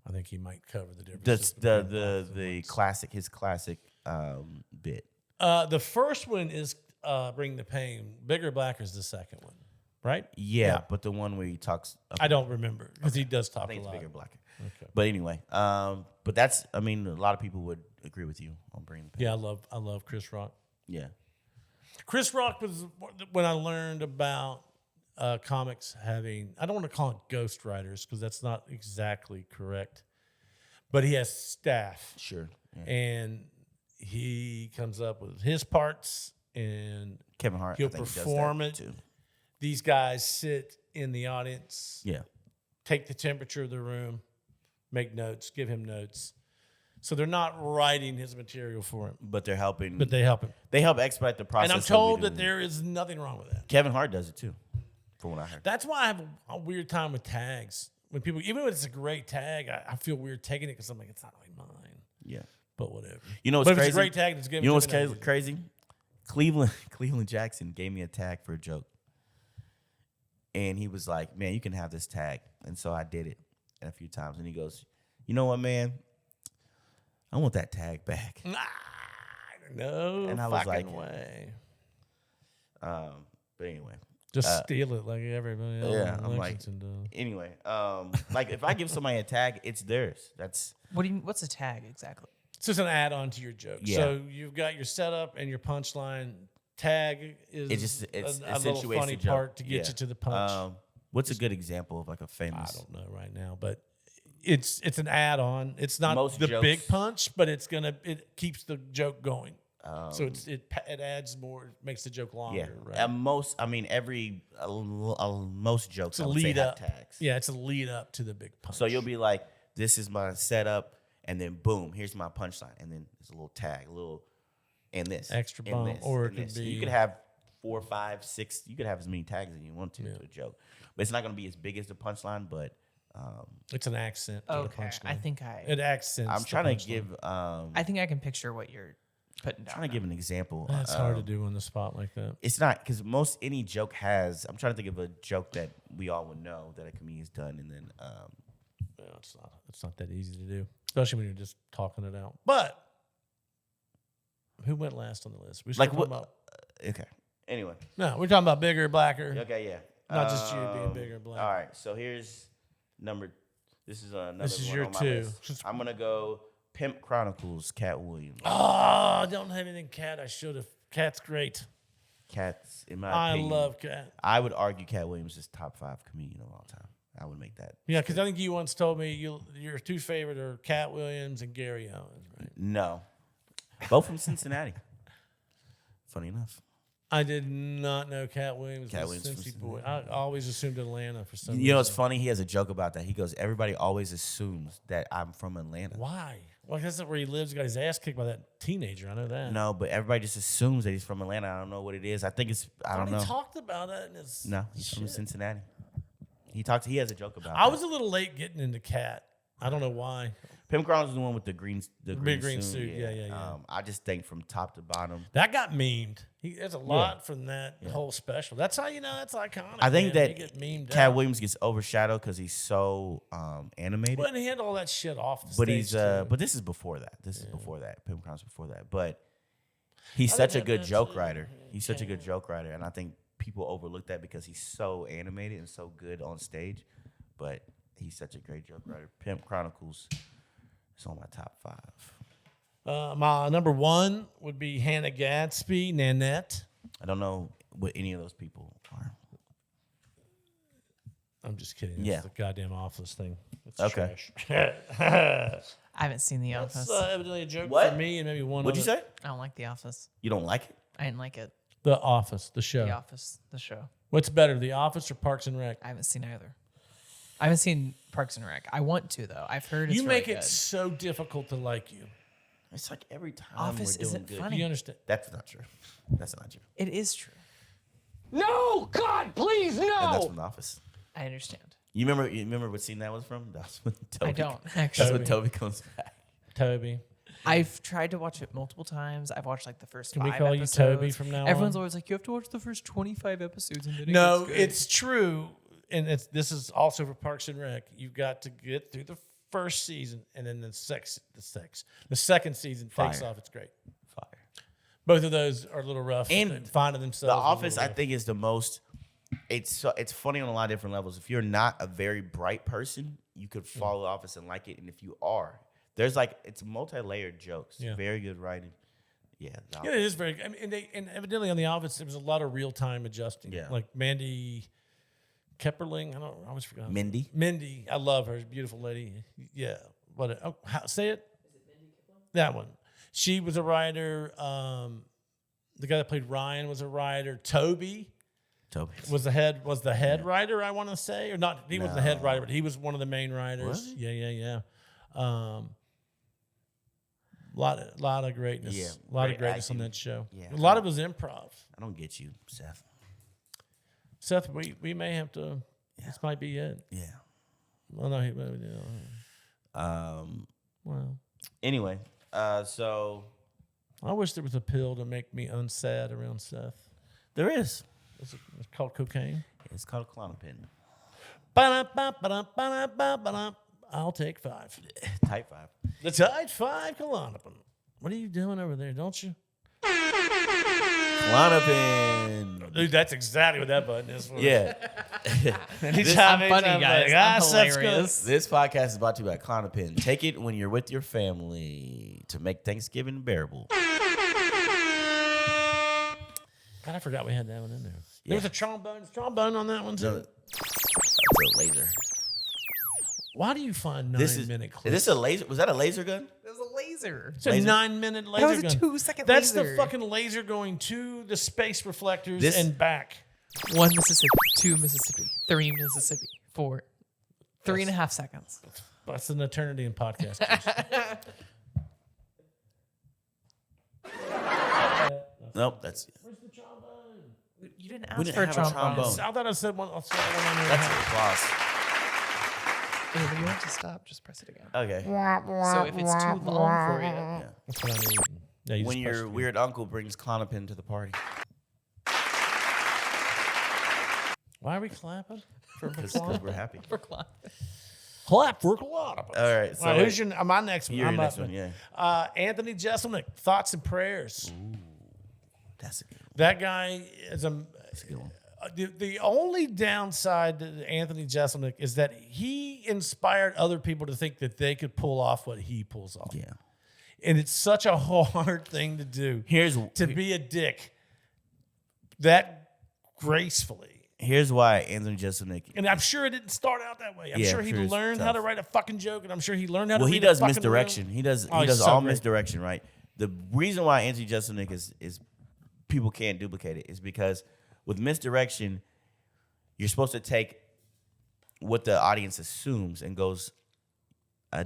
I think he might cover the difference. That's the classic, his classic bit. The first one is Bring the Pain. Bigger Blacker is the second one, right? Yeah, but the one where he talks. I don't remember because he does I talk think a it's lot. Bigger Blacker. Okay. But anyway, but that's. I mean, a lot of people would agree with you on Bring the Pain. Yeah, I love Chris Rock. Yeah. Chris Rock was when I learned about comics having, I don't want to call it ghost writers because that's not exactly correct, but he has staff. Sure. Yeah. And he comes up with his parts and Kevin Hart. he'll I think does that perform it. too. These guys sit in the audience, Yeah. take the temperature of the room, make notes, give him notes. So they're not writing his material for him, But they're helping. but they help him. they help expedite the process. And I'm we told do. that there is nothing wrong with that. Kevin Hart does it too, from what I heard. That's why I have a weird time with tags. When people, even when it's a great tag, I feel weird taking it because I'm like, it's not really mine. Yeah. But whatever. You know what's But if crazy? it's a great tag, it's good. You know what's crazy? Cleveland Jackson gave me a tag for a joke. And he was like, man, you can have this tag. And so I did it a few times. And he goes, you know what, man? I want that tag back. No And I was fucking like- way. But anyway. Just steal it like everybody else. Yeah, in I'm like- Lexington does. Anyway, like if I give somebody a tag, it's theirs. That's What's a tag exactly? It's just an add-on to your joke. Yeah. So you've got your setup and your punchline. Tag is it's a little accentuates funny the joke. part to get Yeah. you to the punch. What's a good example of like a I famous? don't know right now, but it's an add-on. It's not Most the jokes- big punch, but it keeps the joke going. So it adds more, makes the joke longer. Yeah, Right? at most, I mean, most jokes It's a I would say lead have up. tags. Yeah, it's a lead up to the big punch. So you'll be like, this is my setup, and then boom, here's my punchline, and then there's a little tag, a little, and this Extra and bump, this, or it and could this. be- You could have 4, 5, 6. You could have as many tags as you want to a joke, but it's not going to be as big as the punchline. But it's an accent to the Okay, punchline. I think It accents. I'm the trying to punchline. give. I think I can picture what you're putting down. Trying to give an example. That's hard to do on the spot like that. It's not because any joke has. I'm trying to think of a joke that we all would know that a comedian's done, and then Yeah, it's not that easy to do, especially when you're just talking it out. But who went last on the list? We like talking what? About, Okay. Anyway. no, we're talking about bigger, blacker. Okay. Yeah. Not just you being bigger, blacker. All right. So here's number. This is another. This is one your on my two. list. I'm gonna go Pimp Chronicles, Cat Williams. Oh, I don't have anything Cat. I should have. Cat's great. Cats, in my opinion. I love Cat. I would argue Cat Williams is top 5 comedian of all time. I would make that. Yeah, because I think you once told me your 2 favorite are Cat Williams and Gary Owens, right? No. Both from Cincinnati. Funny enough. I did not know Cat Williams Cat was a Williams Cincy from boy. I always assumed Atlanta for some reason. You know what's funny? He has a joke about that. He goes, everybody always assumes that I'm from Atlanta. Why? Well, that's not where he lives. He got his ass kicked by that teenager. I know that. No, but everybody just assumes that he's from Atlanta. I don't know what it is. I think it's, I don't know. He talked about it. No, he's from Cincinnati. He has a joke about it. I was a little late getting into Cat. I don't know why. Pim Chronicles is the one with the green suit. Yeah. I just think from top to bottom. That got memed. There's a lot from that whole special. That's how you know that's iconic. I think man. that Cat Williams gets overshadowed because he's so animated. Well, and he had all that shit off the but stage. But this is before that. This is before that. Pim Chronicles before that. But he's such a good joke writer. He's such a good joke writer, and I think people overlook that because he's so animated and so good on stage. But he's such a great joke writer. Pimp Chronicles is on my top 5. My number 1 would be Hannah Gadsby, Nanette. I don't know what any of those people are. I'm just kidding. Yeah. It's the goddamn Office thing. It's Okay. trash. I haven't seen The That's Office. evidently a joke What? for me and maybe one What'd you other. say? I don't like The Office. You don't like it? I didn't like it. The Office, the show. The Office, the show. What's better, The Office or Parks and Rec? I haven't seen either. I haven't seen Parks and Rec. I want to though. I've heard it's You make really it good. so difficult to like you. It's like every time Office we're doing isn't good. funny. You understand? That's not true. That's not true. It is true. No! God, please, And that's no! from The Office. I understand. You remember what scene that was from? That's when Toby. I don't That's actually. when Toby comes back. Toby. I've tried to watch it multiple times. I've watched like the first Can 5 we call episodes. you Toby from now Everyone's on? always like, you have to watch the first 25 episodes and then it No, gets good." it's true. And this is also for Parks and Rec. You've got to get through the first season and then the second season takes Fire. off. It's great. Fire. Both of those are a little rough. And finding themselves. The a Office, little I rough. think, is the most. It's funny on a lot of different levels. If you're not a very bright person, you could follow The Office and like it. And if you are, it's multi-layered jokes. Yeah. Very good writing. Yeah. The Yeah, it is very. I mean, and evidently on The Office there was a lot of real time adjusting. Yeah. Like Mandy Kepperling. I always forgot. Mindy. Mindy, I love her. She's a beautiful lady. Yeah. Say it? Is it Mindy Kepperling? That one. She was a writer. The guy that played Ryan was a writer. Toby was the head writer, I want to say, or not. He wasn't the head writer, but he was one of the main writers. Was he? Yeah. Lot of greatness. Yeah, A lot of great greatness on acting. that show. Yeah. A lot of it was improv. I don't get you, Seth. Seth, we may have to. This might be it. Yeah. Well, no, well, Anyway, so I wish there was a pill to make me unsad around Seth. there is. It's called cocaine. It's called Klonopin. I'll take 5. Type 5. The Tide 5 Klonopin. What are you doing over there? Don't you? Klonopin. Dude, that's exactly what that button is for. Yeah. Anytime, I'm funny, anytime, guys. like, I'm Seth's hilarious. This podcast is brought to you by Klonopin. Take it when you're with your family to make Thanksgiving bearable. God, I forgot we had that one in there. Yeah. There was a trombone on that one too. That's a laser. Why do you find 9-minute clips? Is this a laser? Was that a laser gun? It was a laser. It's a laser? 9-minute laser That was a gun. 2-second That's laser. the fucking laser going to the space reflectors This- and back. 1 Mississippi, 2 Mississippi, 3 Mississippi, 4. 3.5 seconds. That's an eternity in podcast. Nope. That's Where's the trombone? You didn't We ask didn't for a have a trombone. trombone. I thought I said one. I said one on there. that's an applause. Hey, when you want to stop, just press it again. Okay. So if it's too long for you, Yeah. That's what I need. Yeah, you When just your press it. weird uncle brings Klonopin to the party. Why are we clapping? For Because Klonopin? we're happy. for Klonopin. Clap for Klonopin. All right. So All right, who's your my next one? You're I'm your next up. one, yeah. Anthony Jeselnik, Thoughts and Prayers. That's a good one. That guy is That's a good one. the only downside to Anthony Jeselnik is that he inspired other people to think that they could pull off what he pulls off. Yeah. And it's such a hard thing to do. Here's To be a dick that gracefully. Here's why Anthony Jeselnik. And I'm sure it didn't start out that way. I'm sure he learned how to write a fucking joke, and I'm sure he learned how to read a fucking misdirection. room. He does all misdirection, right? The reason why Anthony Jeselnik is people can't duplicate it is because with misdirection, you're supposed to take what the audience assumes and go a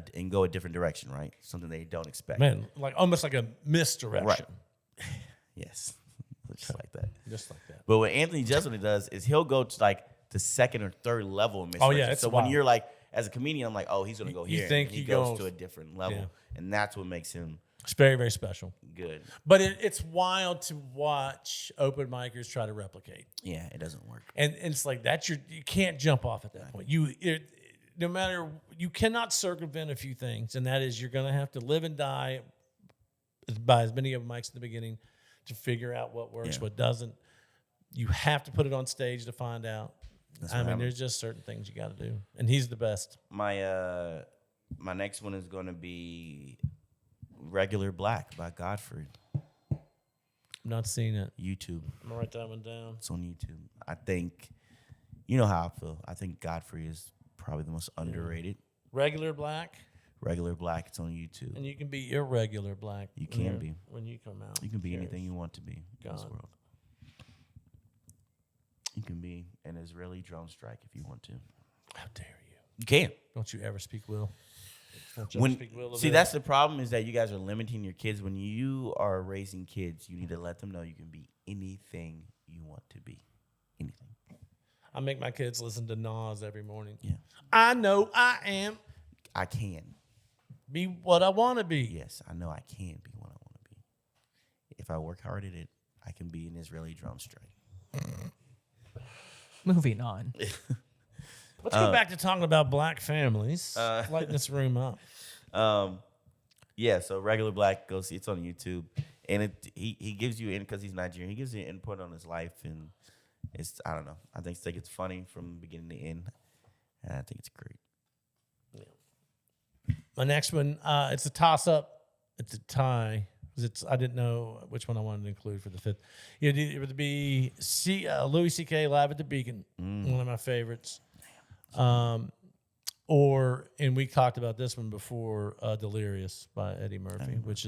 different direction, right? Something they don't expect. Man, like almost like a misdirection. Right. Yes. Just like that. Just like that. But what Anthony Jeselnik does is he'll go to like the second or third level of misdirection. Oh, yeah. So when you're like, as a comedian, I'm like, oh, he's going to go here. You think he goes to a different level. Yeah. And that's what makes him It's very, very special. good. But it's wild to watch open micers try to replicate. Yeah, it doesn't work. And it's like you can't jump off at that point. No matter, you cannot circumvent a few things, and that is you're going to have to live and die by as many open mics in the beginning to figure out what works, what doesn't. You have to put it on stage to find out. There's just certain things you got to do, and he's the best. My next one is going to be Regular Black by Godfrey. I'm not seeing it. YouTube. I'm going to write that one down. It's on YouTube. I think, you know how I feel. I think Godfrey is probably the most underrated. Regular Black. Regular Black. It's on YouTube. And you can be irregular black. You can be. When you come out. You can be anything you want to be in this world. You can be an Israeli drone strike if you want to. How dare you? You can. Don't you ever speak Will. That's the problem is that you guys are limiting your kids. When you are raising kids, you need to let them know you can be anything you want to be. Anything. I make my kids listen to Nas every morning. Yeah. I know I am. I can. Be what I want to be. Yes, I know I can be what I want to be. If I work hard at it, I can be an Israeli drone strike. Moving on. Let's go back to talking about black families. Lighten this room up. Yeah, so Regular Black, go see. It's on YouTube. And he gives you, because he's Nigerian, he gives you input on his life. And it's, I don't know. I think it's funny from beginning to end. And I think it's great. Yeah. My next one, it's a toss-up. It's a tie. I didn't know which one I wanted to include for the fifth. It would be Louis C.K. Live at the Beacon, one of my favorites. And we talked about this one before, Delirious by Eddie Murphy, which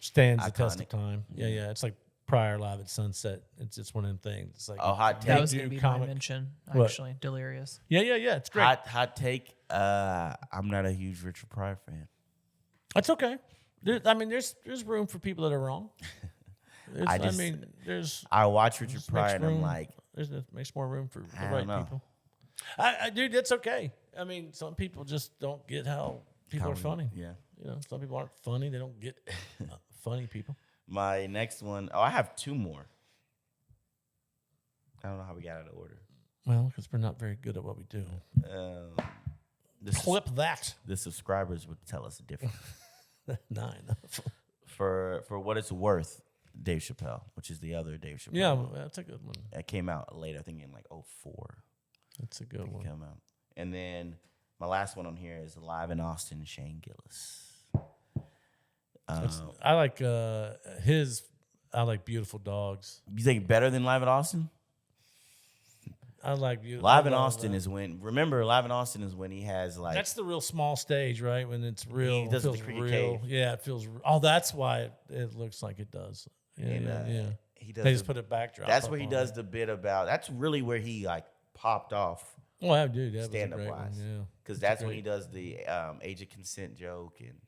stands the test of time. Yeah. It's like Prior Live at Sunset. It's one of them things. It's like hot take. That was going to be my mention, actually. What? Delirious. Yeah. It's great. Hot take. I'm not a huge Richard Pryor fan. That's okay. There's room for people that are wrong. I watch Richard Pryor and I'm like, makes more room for the right people. Dude, that's okay. Some people just don't get how people are funny. Yeah. Some people aren't funny. They don't get funny people. My next one, I have two more. I don't know how we got out of order. Well, because we're not very good at what we do. Clip that. The subscribers would tell us different. 9. For what it's worth, Dave Chappelle, which is the other Dave Chappelle. Yeah, that's a good one. It came out late, I think in like 2004. That's a good one. Came out. And then my last one on here is Live in Austin, Shane Gillis. I like I like Beautiful Dogs. You think better than Live in Austin? I like Beautiful. Live in Austin is when he has like. That's the real small stage, right? When it's real. He does it feels the real. cave. Yeah, it feels. Oh, that's why it looks like it does. Yeah. He does. They just put a backdrop. That's where he does the bit about. That's really where he like popped off. Oh, dude, that stand up was a great wise. one, yeah. Because that's when he does the age of consent joke and.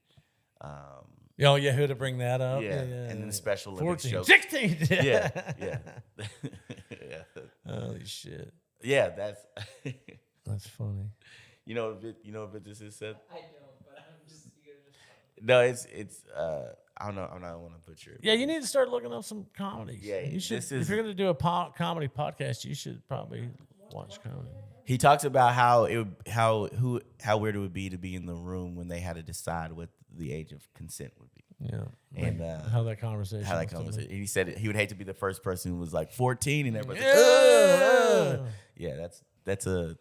Who to bring that up? Yeah. And then the Special Olympics 14, joke. 16. Yeah. Yeah. Holy shit. Yeah, that's funny. You know what this is, Seth? I don't, but I'm just. No, it's. I don't know. I don't want to butcher it. Yeah, you need to start looking up some comedies. Yeah, you should. If you're going to do a comedy podcast, you should probably watch comedy. He talks about how weird it would be to be in the room when they had to decide what the age of consent would be. Yeah, and how that conversation. He said he would hate to be the first person who was like 14 and everybody's like, yeah, that's a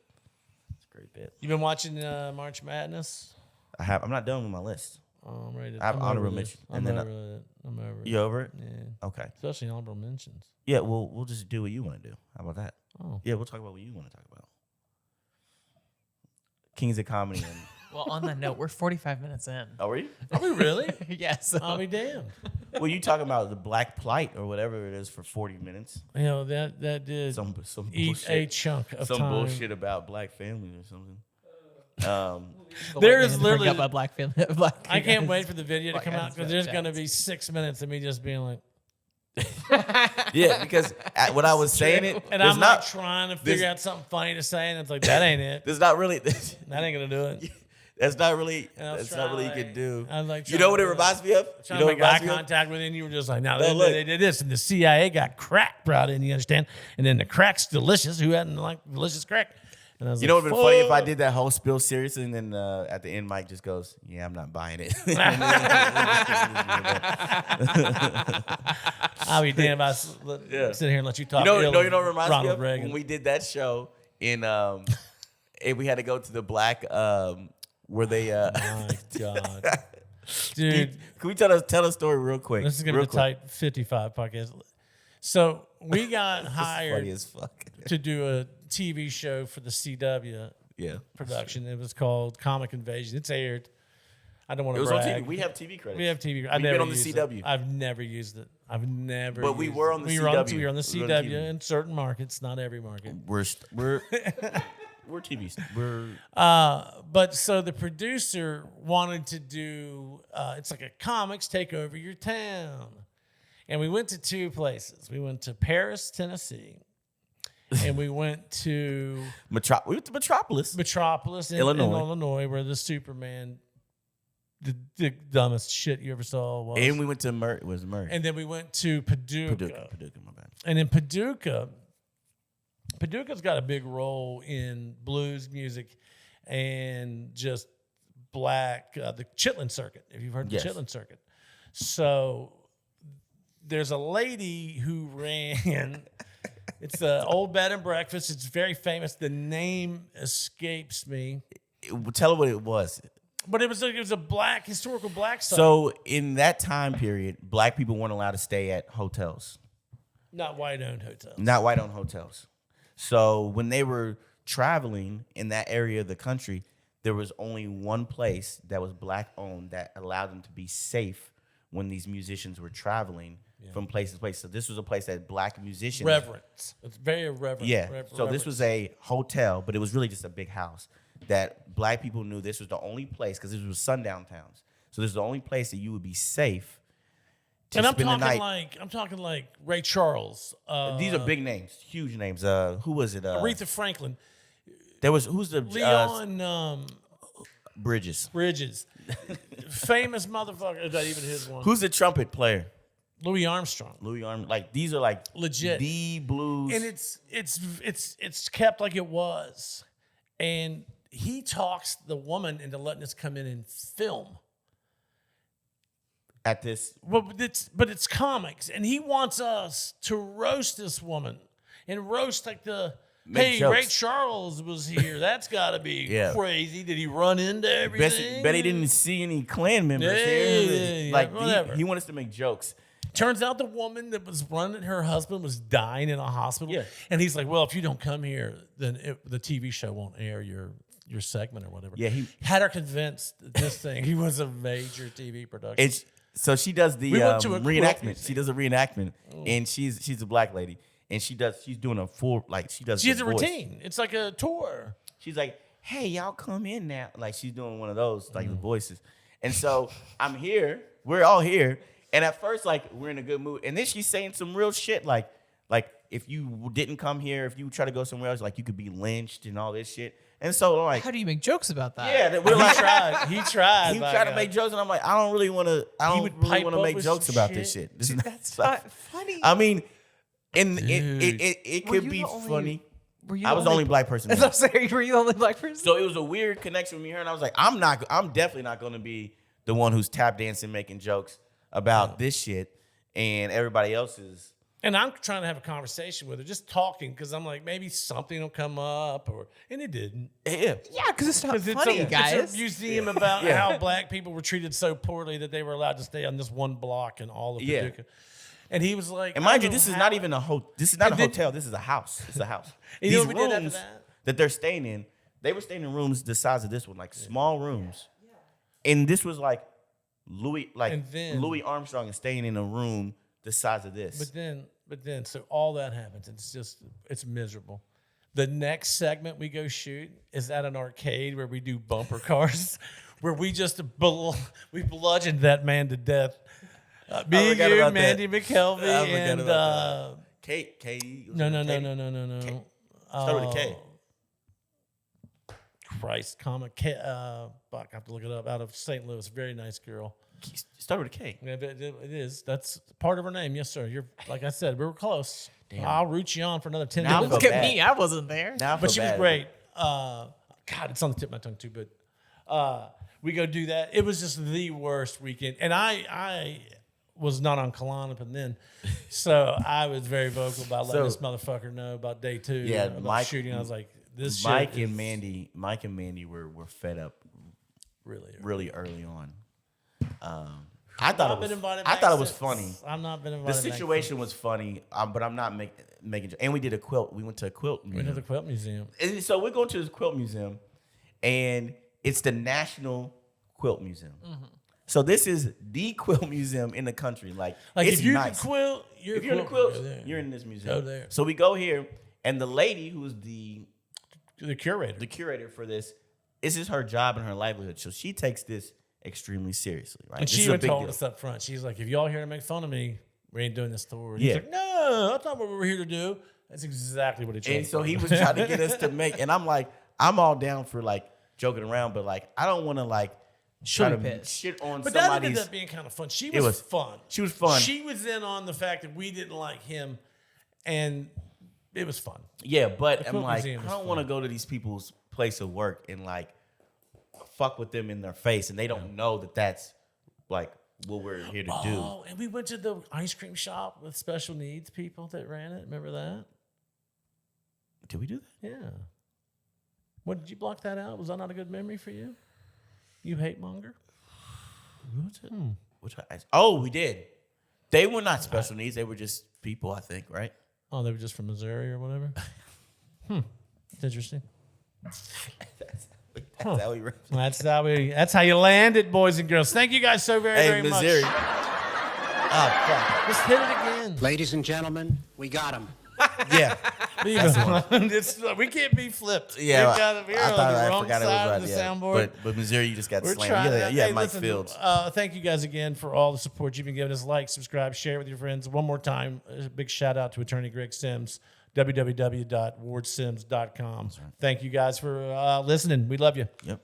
great bit. You been watching March Madness? I'm not done with my list. I'm ready. I have honorable mention. I'm over it. I'm over it. You over it? Yeah. Okay. Especially honorable mentions. Yeah, well, we'll just do what you want to do. How about that? Oh. Yeah, we'll talk about what you want to talk about. Kings of Comedy. And Well, on that note, we're 45 minutes in. oh, are you? Are we really? Yes. I'll be damned. Well, you talking about the black plight or whatever it is for 40 minutes. You know, that did Some eat bullshit. a chunk of Some time. bullshit about black families or something. There is literally a black family. I can't wait for the video to Black come out Adam's because there's got going to be 6 minutes of me just being like, Yeah, because when I was saying it, and there's I'm not trying to figure out something funny to say, and it's like, that ain't it. There's not really. That ain't going to do it. That's not really. And I was That's not really you trying, can do. I was like, You know what it reminds me of? You Trying know to what it make eye reminds me of? contact with you, and you were just like, no, No, look. they did this, and the CIA got crack brought in, you understand? And then the crack's delicious. Who hadn't liked delicious crack? And I was You know like, what would be funny if I fuck. did that whole spill seriously, and then at the end, Mike just goes, "Yeah, I'm not buying it." I'll be damned if I sit here and let you talk. You know ill what of reminds me Ronald of? Reagan. When we did that show in and we had to go to the black where they My God, dude, Can we tell a story real quick? this is gonna be the Type 55 podcast. So we got Funny hired as fuck. to do a TV show for the CW Yeah. production. It was called Comic Invasion. It's aired. I don't want It to was on brag. TV. We have TV credits. We have TV. We've I've never been on the used CW. It. I've never used it. I've never. But we used were it. on the we CW. Were on the We were on CW TV. in certain markets, not every market. We're we're TV. We're But so the producer wanted to do. It's like a comics take over your town, and we went to two places. We went to Paris, Tennessee, and we went to we went to Metropolis. Metropolis in Illinois, where the Superman, the dumbest shit you ever saw was. And we went to Murray. And then we went to Paducah. Paducah, my bad. And in Paducah's got a big role in blues music and just black, the Chitlin Circuit, if you've heard Yes. the Chitlin Circuit. So there's a lady who ran, it's an old bed and breakfast. It's very famous. The name escapes me. Tell her what it was. But it was a black, historical black site. So in that time period, black people weren't allowed to stay at hotels. Not white-owned hotels. Not white-owned hotels. So when they were traveling in that area of the country, there was only one place that was black-owned that allowed them to be safe when these musicians were traveling from place to place. So this was a place that black musicians... Reverence. It's very irreverent. Yeah. So this was a hotel, but it was really just a big house that black people knew this was the only place, because this was sundown towns. So this was the only place that you would be safe to And I'm spend the night. talking like Ray Charles. These are big names, huge names. Who was it? Aretha Franklin. There was who's the Leon Bridges? Bridges. Famous motherfucker. Is that even his one? Who's the trumpet player? Louis Armstrong. Louis Armstrong. Like these are like Legit. the blues. And it's kept like it was. And he talks the woman into letting us come in and film. At this, But it's comics, and he wants us to roast this woman and roast like Make jokes. Ray Charles was here. That's got to be Yeah. crazy. Did he run into everything? Bet he didn't see any Klan members Yeah, here. yeah, Like whatever. he wanted us to make jokes. Turns out the woman that was running her husband was dying in a hospital. Yeah. And he's like, well, if you don't come here, then the TV show won't air your segment or whatever. Yeah, he had her convinced that this thing. He was a major TV production. It's so she does the We went to a reenactment. She does a reenactment, and she's a black lady, and she's doing a full she has a voice. routine. It's like a tour. She's like, hey, y'all come in now. Like she's doing one of those like the voices, and so I'm here. We're all here, and at first like we're in a good mood, and then she's saying some real shit like if you didn't come here, if you try to go somewhere else, like you could be lynched and all this shit. And so like, How do you make jokes about that? yeah, we're like. He tried. He tried to make jokes, and I'm like, I don't really want to. I He don't would really pipe want to up make with jokes some about shit. this shit. This is That's not funny. I mean, and Dude. it Were could you be the only- funny. Were you I was the only black person As there. I'm saying, were you the only black person? So it was a weird connection with me and her, and I was like, I'm definitely not going to be the one who's tap dancing, making jokes about this shit, and everybody else is. And I'm trying to have a conversation with her, just talking, because I'm like, maybe something will come up, and it didn't. Yeah, because it's not funny, guys. It's a museum about how black people were treated so poorly that they were allowed to stay on this one block in all of Paducah. And he was like, and mind you, this is not even a hotel. This is not a hotel. This is a house. It's a house. You know what we did after that they're staying in, they were staying in rooms the size of this one, like small rooms. And this was like Louis Armstrong is staying in a room the size of this. But then, so all that happens. It's miserable. The next segment we go shoot is at an arcade where we do bumper cars, where we just we bludgeoned that man to death. Me, you, Mandy McKelvey, and Kate. No. Start with a K. Christ, fuck, I have to look it up. Out of St. Louis, very nice girl. Start with a K. Yeah, it is. That's part of her name. Yes, sir. You're like I said, we were close. Damn. I'll root you on for another 10 Now minutes. Look at me. I wasn't there. But she was great. God, it's on the tip of my tongue too. But we go do that. It was just the worst weekend, and I was not on Klonopin then, so I was very vocal about letting this motherfucker know about day 2. Yeah, about Mike, shooting. I was like, this. Mike and Mandy were fed up really early on. I thought it was funny. I've not been invited. The situation was funny, but I'm not making. And we did a quilt. We went to a quilt museum. We went to the quilt museum. And so we're going to this quilt museum, and it's the National Quilt Museum. Mm-hmm. So this is the quilt museum in the country. Like it's if you nice. can quilt, if you're in a quilt, you're in this museum. Go there. So we go here, and the lady who's the curator for this, this is her job and her livelihood. So she takes this extremely seriously, right? And she even told us up front. She's like, if y'all here to make fun of me, we ain't doing this tour. And he's like, no, that's not what we were here to do. That's exactly what it chose. And so he was trying to get us to make, and I'm like, I'm all down for like joking around, but like, I don't want to like try to shit on but somebody's. That ended up being kind of fun. She was fun. She was fun. She was in on the fact that we didn't like him, and it was fun. Yeah, but I'm like, I don't want to go to these people's place of work and like fuck with them in their face, and they don't know that that's like what we're here to do. Oh, and we went to the ice cream shop with special needs people that ran it. Remember that? Did we do that? Yeah. What, did you block that out? Was that not a good memory for you? You hate monger? Oh, we did. They were not special needs. They were just people, I think, right? Oh, they were just from Missouri or whatever? It's interesting. That's how you land it, boys and girls. Thank you guys so very Missouri. much. Oh, let's hit it again. Ladies and gentlemen, we got him. Yeah. We can't be flipped. Yeah. We're on the wrong side of the soundboard. But Missouri, you just got slammed. Yeah, Mike Fields. Thank you guys again for all the support you've been giving us. Like, subscribe, share with your friends. One more time, a big shout out to Attorney Greg Sims, www.wardsims.com. Thank you guys for listening. We love you. Yep.